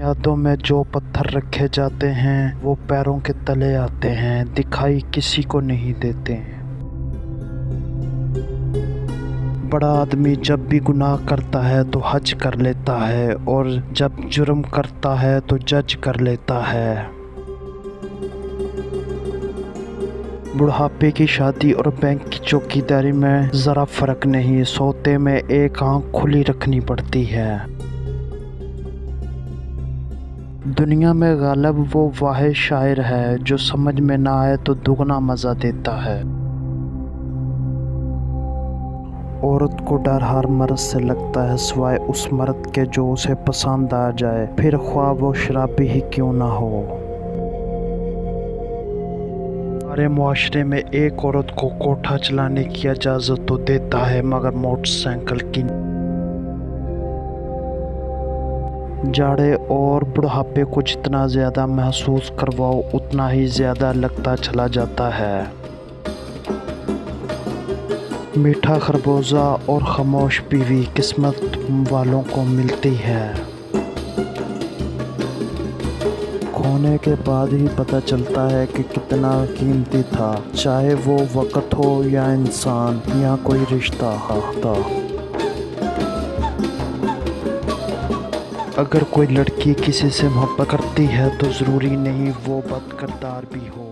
यादों में जो पत्थर रखे जाते हैं वो पैरों के तले आते हैं, दिखाई किसी को नहीं देते हैं। बड़ा आदमी जब भी गुनाह करता है तो हज कर लेता है, और जब जुर्म करता है तो जज कर लेता है। बुढ़ापे की शादी और बैंक की चौकीदारी में ज़रा फ़र्क नहीं, सोते में एक आंख खुली रखनी पड़ती है। दुनिया में गालिब वो वाहिद शायर है जो समझ में ना आए तो दुगना मज़ा देता है। औरत को डर हर मर्द से लगता है सिवाय उस मर्द के जो उसे पसंद आ जाए, फिर ख्वाह वो शराबी ही क्यों ना हो। हमारे मुआशरे में एक औरत को कोठा चलाने की इजाज़त तो देता है, मगर मोटरसाइकिल की। जाड़े और बुढ़ापे को जितना ज़्यादा महसूस करवाओ उतना ही ज़्यादा लगता चला जाता है। मीठा खरबूजा और खामोश बीवी किस्मत वालों को मिलती है। खोने के बाद ही पता चलता है कि कितना कीमती था, चाहे वो वक्त हो या इंसान या कोई रिश्ता था। अगर कोई लड़की किसी से मोहब्बत करती है तो ज़रूरी नहीं वो बदकिरदार भी हो।